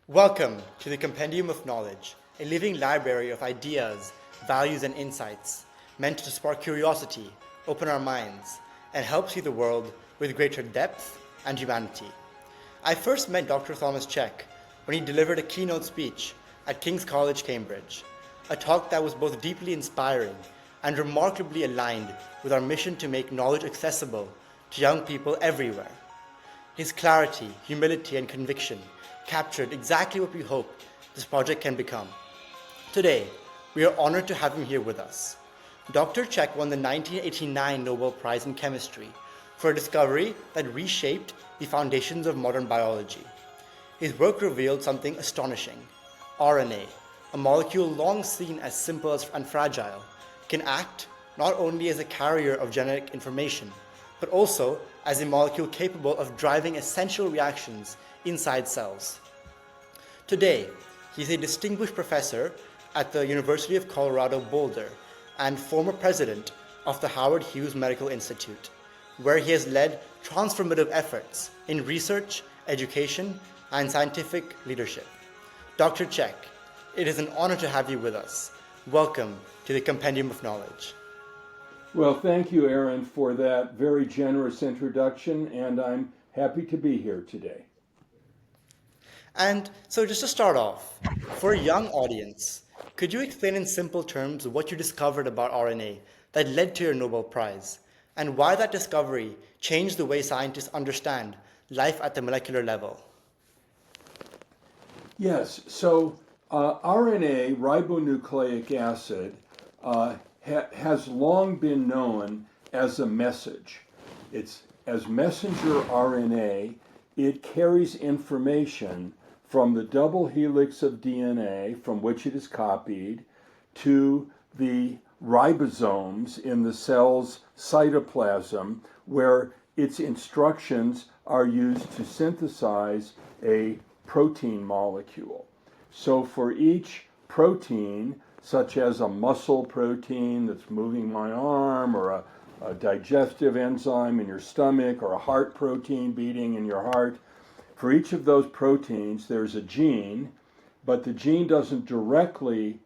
Welcome to the Compendium of Knowledge, a living library of ideas, values, and insights meant to spark curiosity, open our minds, and help see the world with greater depth and humanity. I first met Dr. Thomas Cech when he delivered a keynote speech at King's College, Cambridge, a talk that was both deeply inspiring and remarkably aligned with our mission to make knowledge accessible to young people everywhere. His clarity, humility, and conviction captured exactly what we hope this project can become. Today, we are honored to have him here with us. Dr. Cech won the 1989 Nobel Prize in Chemistry for a discovery that reshaped the foundations of modern biology. His work revealed something astonishing. RNA, a molecule long seen as simple and fragile, can act not only as a carrier of genetic information, but also as a molecule capable of driving essential reactions inside cells. Today, he is a distinguished professor at the University of Colorado Boulder and former president of the Howard Hughes Medical Institute, where he has led transformative efforts in research, education, and scientific leadership. Dr. Cech, it is an honor to have you with us. Welcome to the Compendium of Knowledge. Well, thank you, Aaron, for that very generous introduction, and I'm happy to be here today. And so just to start off, for a young audience, could you explain in simple terms what you discovered about RNA that led to your Nobel Prize, and why that discovery changed the way scientists understand life at the molecular level? Yes, so RNA, ribonucleic acid, has long been known as a message. It's as messenger RNA, it carries information from the double helix of DNA from which it is copied to the ribosomes in the cell's cytoplasm, where its instructions are used to synthesize a protein molecule. So for each protein, such as a muscle protein that's moving my arm, or a digestive enzyme in your stomach, or a heart protein beating in your heart, for each of those proteins there's a gene, but the gene doesn't directly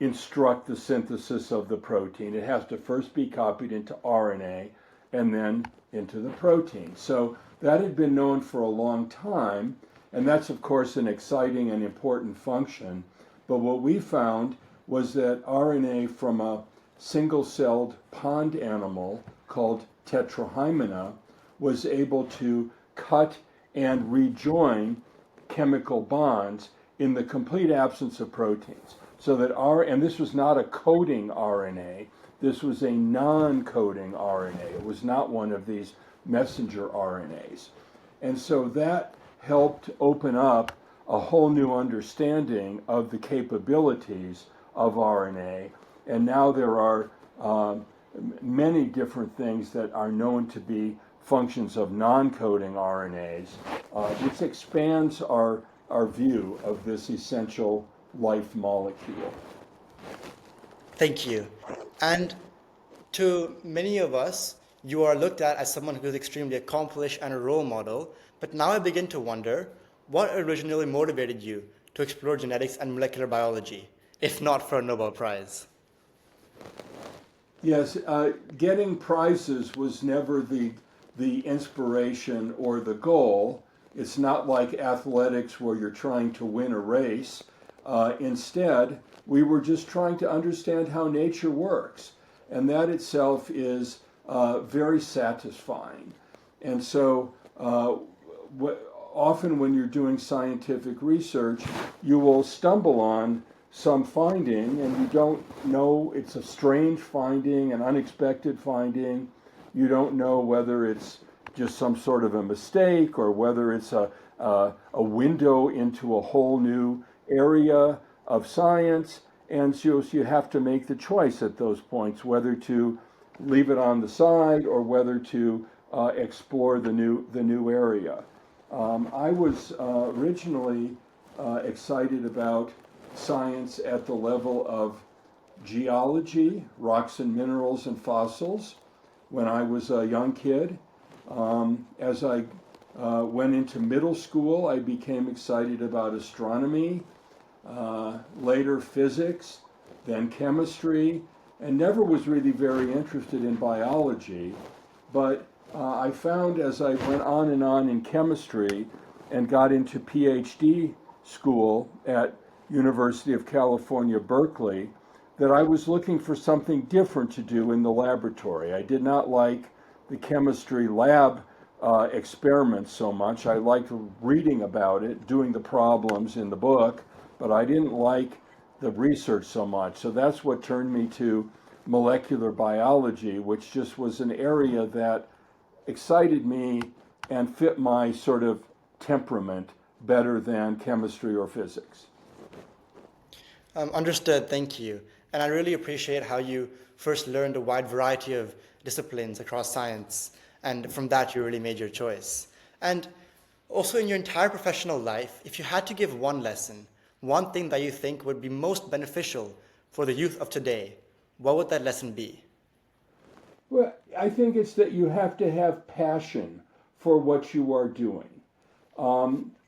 instruct the synthesis of the protein. It has to first be copied into RNA and then into the protein. So that had been known for a long time, and that's of course an exciting and important function. But what we found was that RNA from a single-celled pond animal called Tetrahymena was able to cut and rejoin chemical bonds in the complete absence of proteins. So that and this was not a coding RNA, this was a non-coding RNA. It was not one of these messenger RNAs. And so that helped open up a whole new understanding of the capabilities of RNA. And now there are many different things that are known to be functions of non-coding RNAs, which expands our view of this essential life molecule. Thank you. And to many of us, you are looked at as someone who is extremely accomplished and a role model, but now I begin to wonder, what originally motivated you to explore genetics and molecular biology, if not for a Nobel Prize? Yes, getting prizes was never the inspiration or the goal. It's not like athletics where you're trying to win a race. Instead, we were just trying to understand how nature works, and that itself is very satisfying. And so often when you're doing scientific research, you will stumble on some finding and you don't know, it's a strange finding, an unexpected finding. You don't know whether it's just some sort of a mistake or whether it's a window into a whole new area of science. And so you have to make the choice at those points whether to leave it on the side or whether to explore the new area. I was originally excited about science at the level of geology, rocks and minerals and fossils, when I was a young kid. As I Went into middle school, I became excited about astronomy, later physics, then chemistry, and never was really very interested in biology. But I found as I went on in chemistry and got into PhD school at University of California, Berkeley, that I was looking for something different to do in the laboratory. I did not like the chemistry lab experiments so much. I liked reading about it, doing the problems in the book, but I didn't like the research so much. So that's what turned me to molecular biology, which just was an area that excited me and fit my sort of temperament better than chemistry or physics. Understood, thank you. And I really appreciate how you first learned a wide variety of disciplines across science, and from that you really made your choice. And also in your entire professional life, if you had to give one lesson, one thing that you think would be most beneficial for the youth of today, what would that lesson be? Well, I think it's that you have to have passion for what you are doing.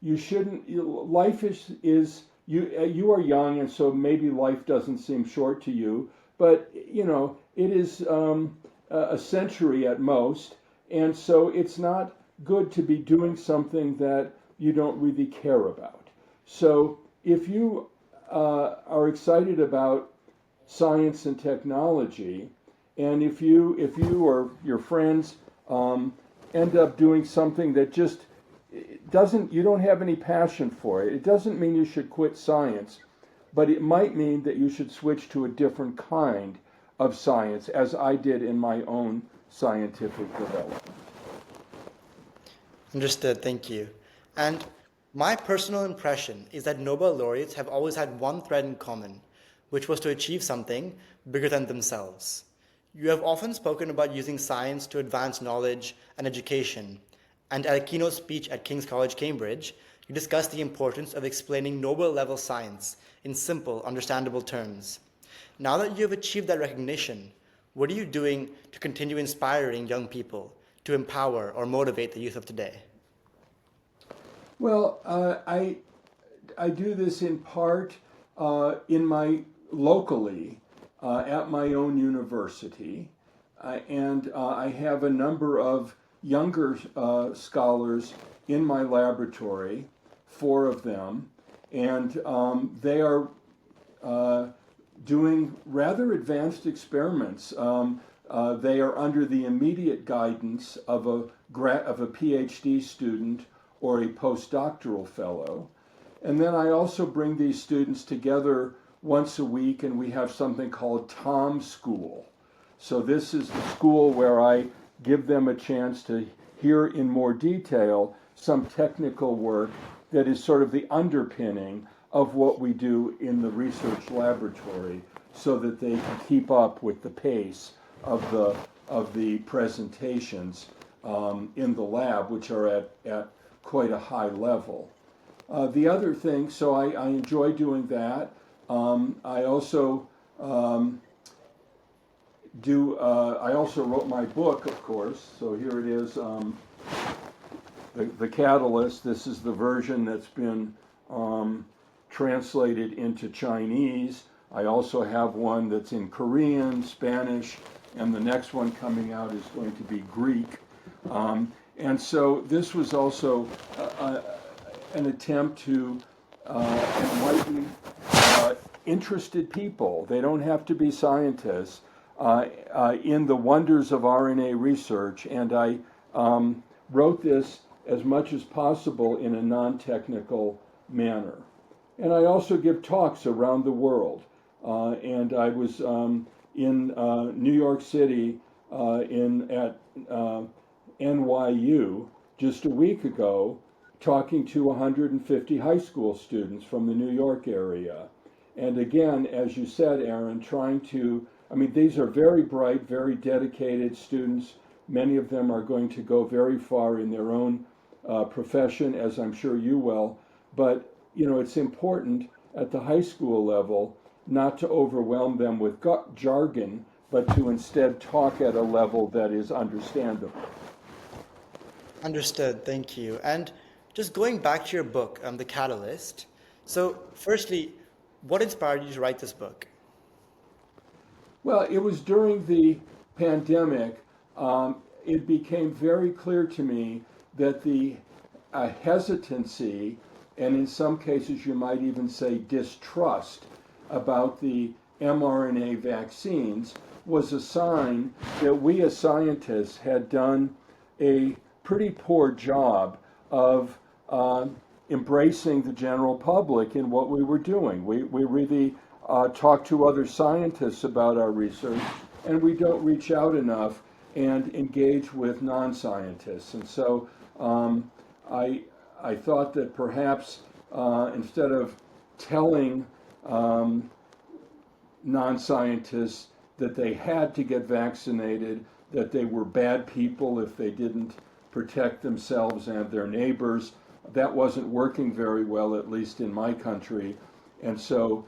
You shouldn't. Life is you are young, and so maybe life doesn't seem short to you. But it is a century at most, and so it's not good to be doing something that you don't really care about. So if you are excited about science and technology, and if you or your friends end up doing something that just you don't have any passion for it, it doesn't mean you should quit science, but it might mean that you should switch to a different kind of science, as I did in my own scientific development. Understood, thank you. And my personal impression is that Nobel laureates have always had one thread in common, which was to achieve something bigger than themselves. You have often spoken about using science to advance knowledge and education, and at a keynote speech at King's College, Cambridge, you discussed the importance of explaining Nobel-level science in simple, understandable terms. Now that you have achieved that recognition, what are you doing to continue inspiring young people to empower or motivate the youth of today? Well, I do this in part in my locally at my own university, and I have a number of younger scholars in my laboratory, 4 of them, and they are doing rather advanced experiments. They are under the immediate guidance of a PhD student or a postdoctoral fellow. And then I also bring these students together once a week, and we have something called Tom School. So this is the school where I give them a chance to hear in more detail some technical work that is sort of the underpinning of what we do in the research laboratory, so that they can keep up with the pace of the presentations in the lab, which are at quite a high level. The other thing, so I enjoy doing that. I also I also wrote my book, of course. So here it is, the Catalyst. This is the version that's been translated into Chinese. I also have one that's in Korean, Spanish, and the next one coming out is going to be Greek. And so this was also an attempt to enlighten interested people. They don't have to be scientists, in the wonders of RNA research. And I wrote this as much as possible in a non-technical manner. And I also give talks around the world. And I was in New York City at NYU just a week ago, talking to 150 high school students from the New York area. And again, as you said, Aaron, these are very bright, very dedicated students. Many of them are going to go very far in their own profession, as I'm sure you will. But, it's important at the high school level not to overwhelm them with jargon, but to instead talk at a level that is understandable. Understood. Thank you. And just going back to your book, The Catalyst. So, firstly, what inspired you to write this book? Well, it was during the pandemic. It became very clear to me that the hesitancy, and in some cases you might even say distrust, about the mRNA vaccines was a sign that we as scientists had done a pretty poor job of embracing the general public in what we were doing. We really talk to other scientists about our research, and we don't reach out enough and engage with non-scientists. And so I thought that perhaps instead of telling non-scientists that they had to get vaccinated, that they were bad people if they didn't protect themselves and their neighbors, that wasn't working very well, at least in my country. And so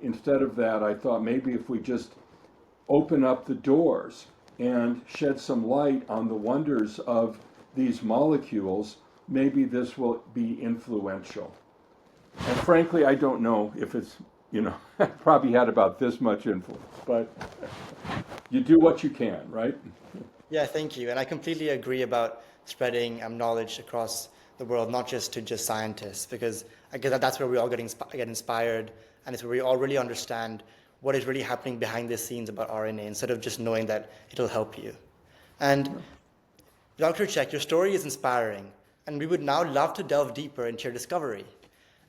instead of that, I thought maybe if we just open up the doors and shed some light on the wonders of these molecules, maybe this will be influential. And frankly, I don't know if it's, probably had about this much influence, but you do what you can, right? Yeah, thank you. And I completely agree about spreading knowledge across the world, not just to just scientists, because I guess that's where we all get inspired, and it's where we all really understand what is really happening behind the scenes about RNA instead of just knowing that it'll help you. And Dr. Cech, your story is inspiring, and we would now love to delve deeper into your discovery.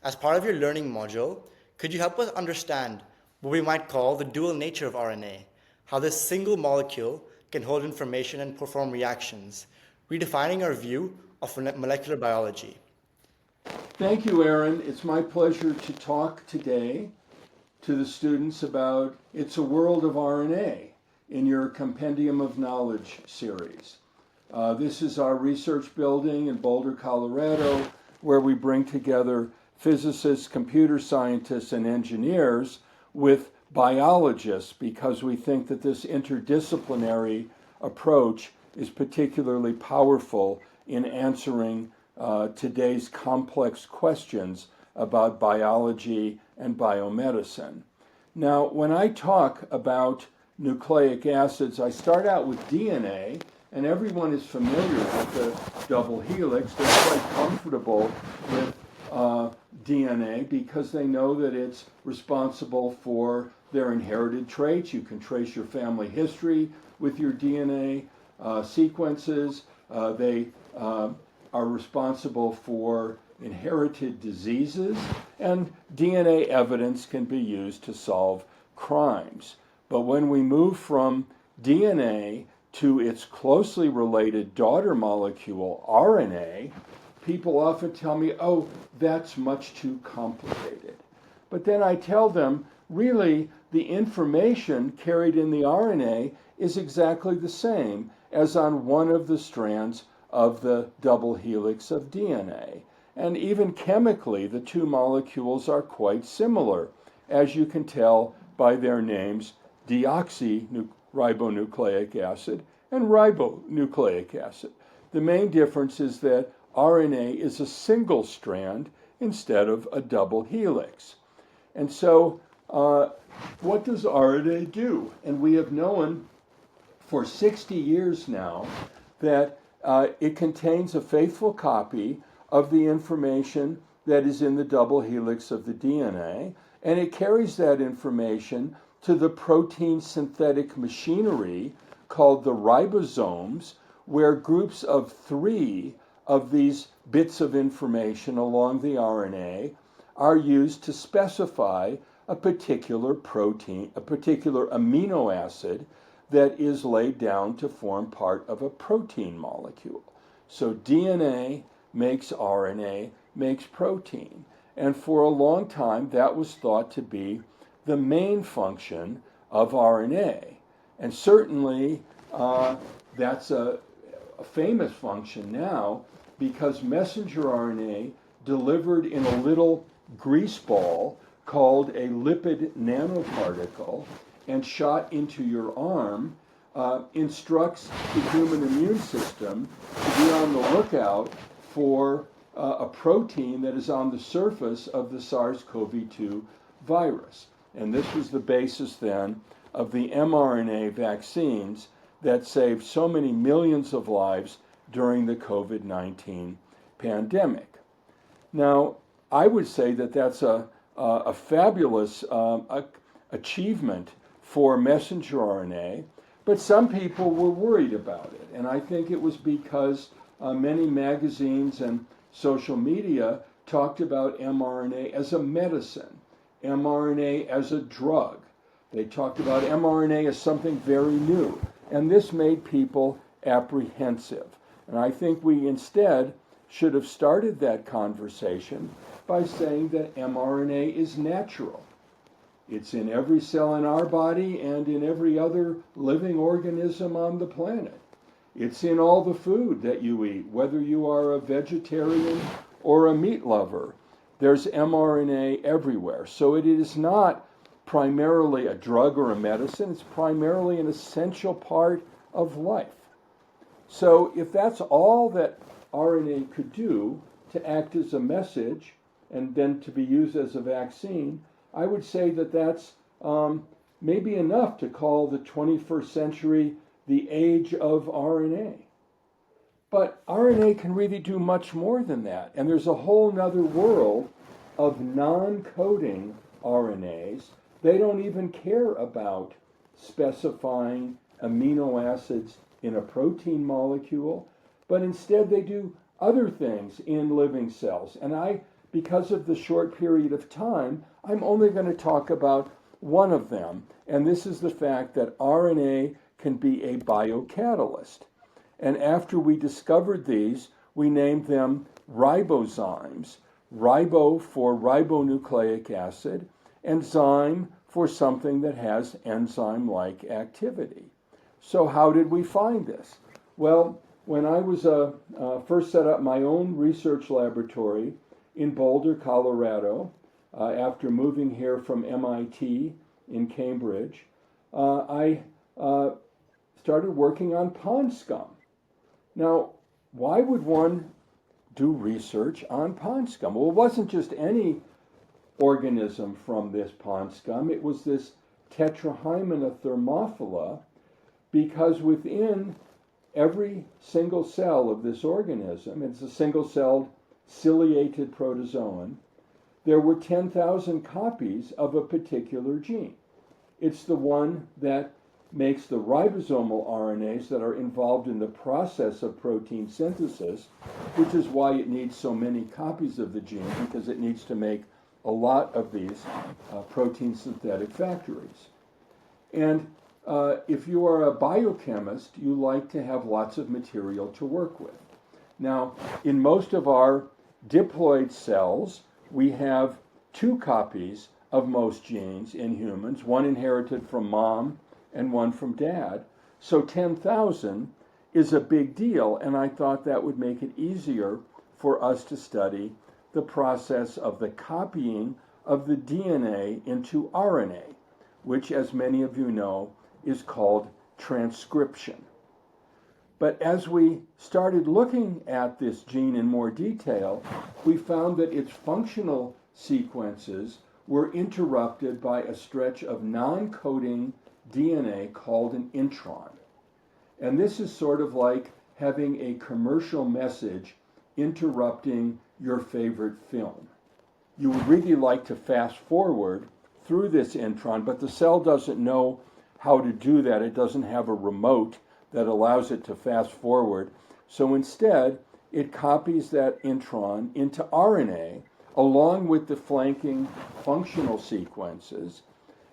As part of your learning module, could you help us understand what we might call the dual nature of RNA, how this single molecule can hold information and perform reactions, redefining our view of molecular biology? Thank you, Aaron. It's my pleasure to talk today to the students about It's a World of RNA in your Compendium of Knowledge series. This is our research building in Boulder, Colorado, where we bring together physicists, computer scientists, and engineers with biologists because we think that this interdisciplinary approach is particularly powerful in answering today's complex questions about biology and biomedicine. Now, when I talk about nucleic acids, I start out with DNA, and everyone is familiar with the double helix. They're quite comfortable with DNA because they know that it's responsible for their inherited traits. You can trace your family history with your DNA sequences. They are responsible for inherited diseases, and DNA evidence can be used to solve crimes. But when we move from DNA to its closely related daughter molecule, RNA, people often tell me, oh, that's much too complicated. But then I tell them, really, the information carried in the RNA is exactly the same as on one of the strands of the double helix of DNA. And even chemically, the two molecules are quite similar, as you can tell by their names, deoxyribonucleic acid and ribonucleic acid. The main difference is that RNA is a single strand instead of a double helix. And so, what does RNA do? And we have known for 60 years now that it contains a faithful copy of the information that is in the double helix of the DNA, and it carries that information to the protein synthetic machinery called the ribosomes, where groups of 3 of these bits of information along the RNA are used to specify a particular protein, a particular amino acid that is laid down to form part of a protein molecule. So DNA makes RNA, makes protein. And for a long time, that was thought to be the main function of RNA. And certainly, that's a famous function now because messenger RNA delivered in a little grease ball called a lipid nanoparticle and shot into your arm instructs the human immune system to be on the lookout for a protein that is on the surface of the SARS-CoV-2 virus. And this was the basis then of the mRNA vaccines that saved so many millions of lives during the COVID-19 pandemic. Now, I would say that that's a fabulous achievement for messenger RNA, but some people were worried about it. And I think it was because many magazines and social media talked about mRNA as a medicine, mRNA as a drug. They talked about mRNA as something very new, and this made people apprehensive. And I think we instead should have started that conversation by saying that mRNA is natural. It's in every cell in our body and in every other living organism on the planet. It's in all the food that you eat, whether you are a vegetarian or a meat lover. There's mRNA everywhere. So it is not primarily a drug or a medicine. It's primarily an essential part of life. So if that's all that RNA could do to act as a message and then to be used as a vaccine, I would say that that's maybe enough to call the 21st century the age of RNA. But RNA can really do much more than that. And there's a whole nother world of non-coding RNAs. They don't even care about specifying amino acids in a protein molecule, but instead they do other things in living cells. And because of the short period of time, I'm only going to talk about one of them, and this is the fact that RNA can be a biocatalyst. And after we discovered these, we named them ribozymes. Ribo for ribonucleic acid, and zyme for something that has enzyme-like activity. So how did we find this? Well, when I was first set up my own research laboratory in Boulder, Colorado, after moving here from MIT in Cambridge, I started working on pond scum. Now, why would one do research on pond scum? Well, it wasn't just any organism from this pond scum. It was this Tetrahymena thermophila, because within every single cell of this organism, it's a single-celled ciliated protozoan, there were 10,000 copies of a particular gene. It's the one that makes the ribosomal RNAs that are involved in the process of protein synthesis, which is why it needs so many copies of the gene, because it needs to make a lot of these protein synthetic factories. And if you are a biochemist, you like to have lots of material to work with. Now, in most of our diploid cells, we have 2 copies of most genes in humans, one inherited from mom and one from dad. So 10,000 is a big deal, and I thought that would make it easier for us to study the process of the copying of the DNA into RNA, which, as many of you know, is called transcription. But as we started looking at this gene in more detail, we found that its functional sequences were interrupted by a stretch of non-coding DNA called an intron. And this is sort of like having a commercial message interrupting your favorite film. You would really like to fast forward through this intron, but the cell doesn't know how to do that. It doesn't have a remote that allows it to fast forward. So instead, it copies that intron into RNA along with the flanking functional sequences.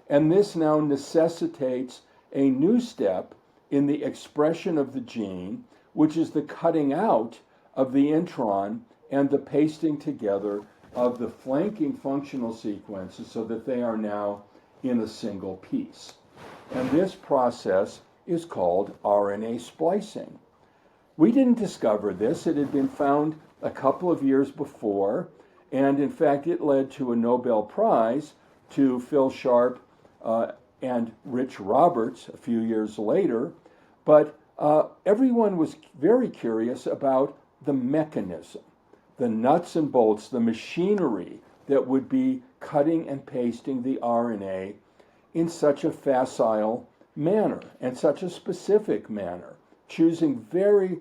And this now necessitates a new step in the expression of the gene, which is the cutting out of the intron and the pasting together of the flanking functional sequences so that they are now in a single piece. And this process is called RNA splicing. We didn't discover this. It had been found a couple of years before, and in fact it led to a Nobel Prize to Phil Sharp and Rich Roberts a few years later, But everyone was very curious about the mechanism, the nuts and bolts, the machinery that would be cutting and pasting the RNA in such a facile manner and such a specific manner, choosing very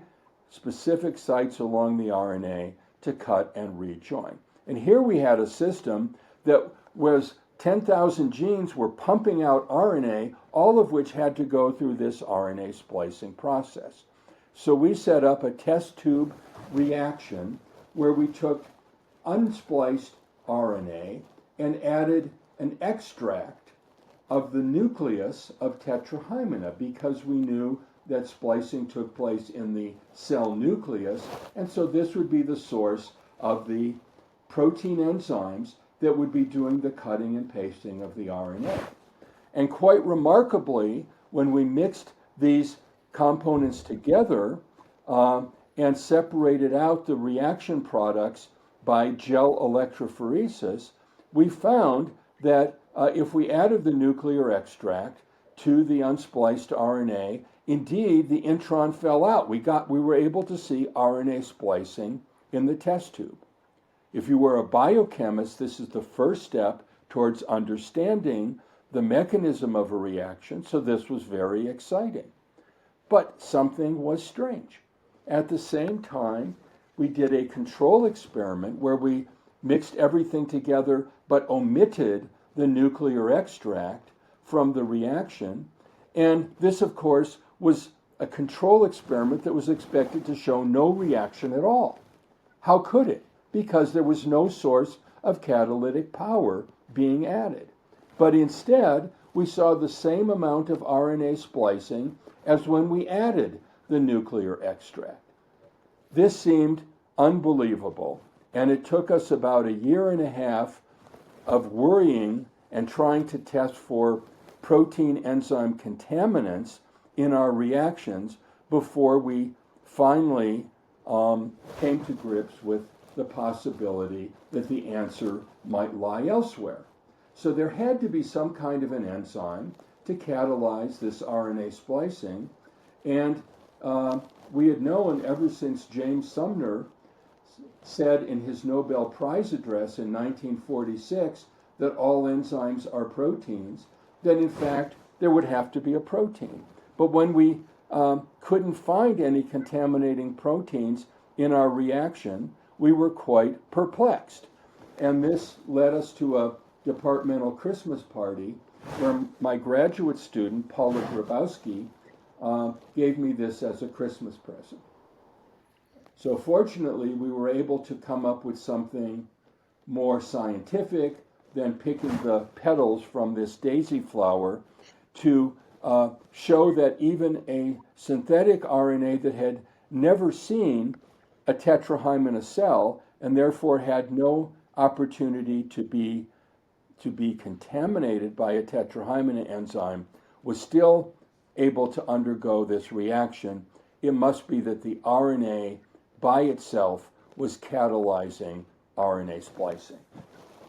specific sites along the RNA to cut and rejoin. And here we had a system that was 10,000 genes were pumping out RNA, all of which had to go through this RNA splicing process. So we set up a test tube reaction where we took unspliced RNA and added an extract of the nucleus of tetrahymena because we knew that splicing took place in the cell nucleus, and so this would be the source of the protein enzymes that would be doing the cutting and pasting of the RNA. And quite remarkably, when we mixed these components together and separated out the reaction products by gel electrophoresis, we found that if we added the nuclear extract to the unspliced RNA, indeed the intron fell out. We were able to see RNA splicing in the test tube. If you were a biochemist, this is the first step towards understanding the mechanism of a reaction, so this was very exciting. But something was strange. At the same time, we did a control experiment where we mixed everything together but omitted the nuclear extract from the reaction. And this, of course, was a control experiment that was expected to show no reaction at all. How could it? Because there was no source of catalytic power being added. But instead, we saw the same amount of RNA splicing as when we added the nuclear extract. This seemed unbelievable, and it took us about a year and a half of worrying and trying to test for protein enzyme contaminants in our reactions before we finally came to grips with the possibility that the answer might lie elsewhere. So there had to be some kind of an enzyme to catalyze this RNA splicing, and we had known ever since James Sumner said in his Nobel Prize address in 1946 that all enzymes are proteins, that in fact there would have to be a protein. But when we couldn't find any contaminating proteins in our reaction, we were quite perplexed. And this led us to a departmental Christmas party where my graduate student, Paula Grabowski, gave me this as a Christmas present. So fortunately, we were able to come up with something more scientific than picking the petals from this daisy flower to show that even a synthetic RNA that had never seen a tetrahymena cell and therefore had no opportunity to be contaminated by a tetrahymena enzyme was still able to undergo this reaction. It must be that the RNA by itself was catalyzing RNA splicing.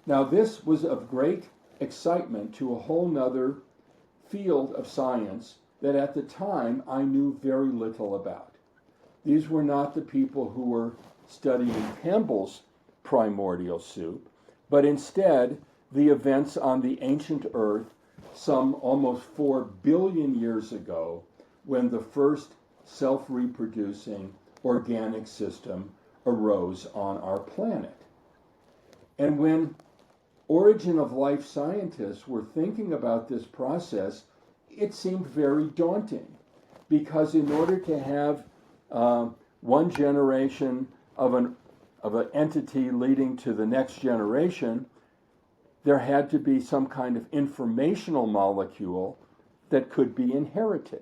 Now, this was of great excitement to a whole nother field of science that at the time I knew very little about. These were not the people who were studying Campbell's primordial soup, but instead the events on the ancient Earth some almost 4 billion years ago when the first self-reproducing organic system arose on our planet. And when origin of life scientists were thinking about this process, it seemed very daunting because in order to have one generation of an entity leading to the next generation, there had to be some kind of informational molecule that could be inherited.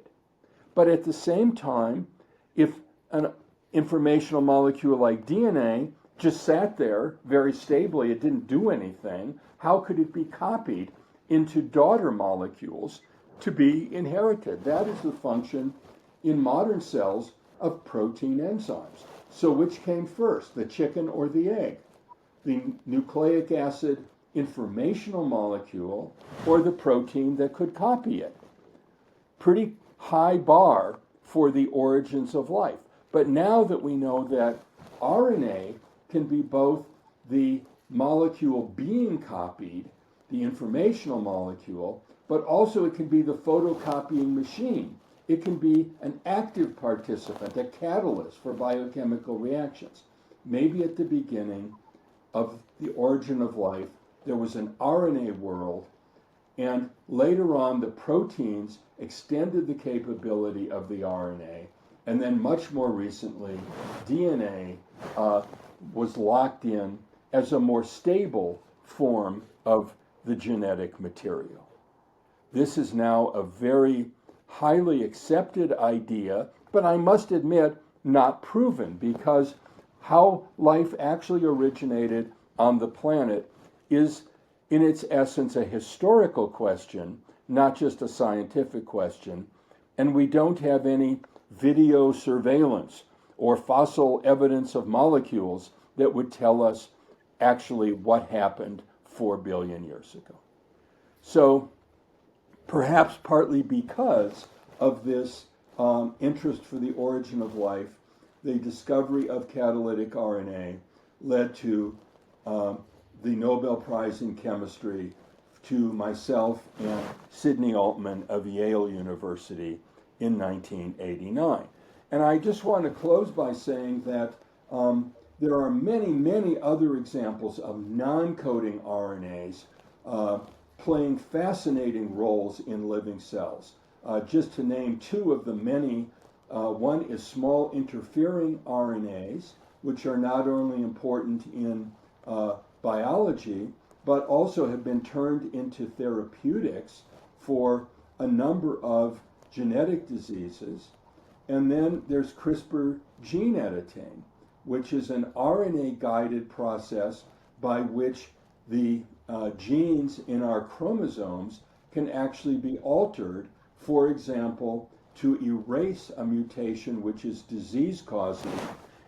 But at the same time, if an informational molecule like DNA just sat there very stably, it didn't do anything, how could it be copied into daughter molecules to be inherited? That is the function in modern cells of protein enzymes. So which came first, the chicken or the egg? The nucleic acid informational molecule or the protein that could copy it? Pretty high bar for the origins of life. But now that we know that RNA can be both the molecule being copied, the informational molecule, but also it can be the photocopying machine. It can be an active participant, a catalyst for biochemical reactions. Maybe at the beginning of the origin of life, there was an RNA world, and later on the proteins extended the capability of the RNA, and then much more recently, DNA was locked in as a more stable form of the genetic material. This is now a very highly accepted idea, but I must admit, not proven, because how life actually originated on the planet is, in its essence, a historical question, not just a scientific question, and we don't have any video surveillance or fossil evidence of molecules that would tell us actually what happened 4 billion years ago. So perhaps partly because of this interest for the origin of life, the discovery of catalytic RNA led to the Nobel Prize in Chemistry to myself and Sidney Altman of Yale University in 1989. And I just want to close by saying that there are many, many other examples of non-coding RNAs playing fascinating roles in living cells. Just to name two of the many, one is small interfering RNAs, which are not only important in biology, but also have been turned into therapeutics for a number of genetic diseases. And then there's CRISPR gene editing, which is an RNA-guided process by which the genes in our chromosomes can actually be altered, for example, to erase a mutation which is disease-causing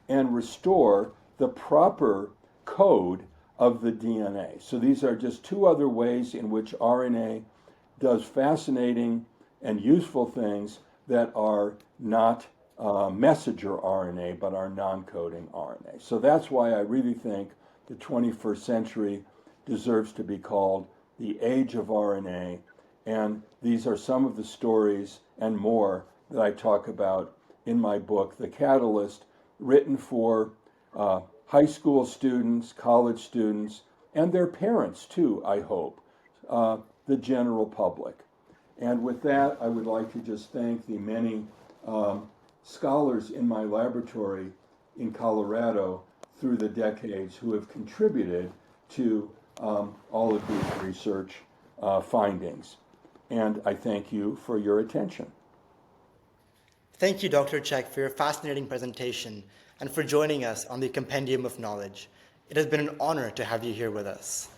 and restore the proper code of the DNA. So these are just two other ways in which RNA does fascinating and useful things that are not messenger RNA, but are non-coding RNA. So that's why I really think the 21st century deserves to be called the age of RNA. And these are some of the stories and more that I talk about in my book, The Catalyst, written for high school students, college students, and their parents too, I hope, the general public. And with that, I would like to just thank the many scholars in my laboratory in Colorado through the decades who have contributed to all of these research findings. And I thank you for your attention. Thank you, Dr. Cech, for your fascinating presentation and for joining us on the Compendium of Knowledge. It has been an honor to have you here with us.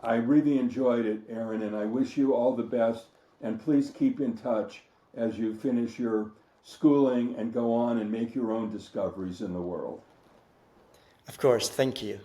I really enjoyed it, Aaron, and I wish you all the best. And please keep in touch as you finish your schooling and go on and make your own discoveries in the world. Of course, thank you.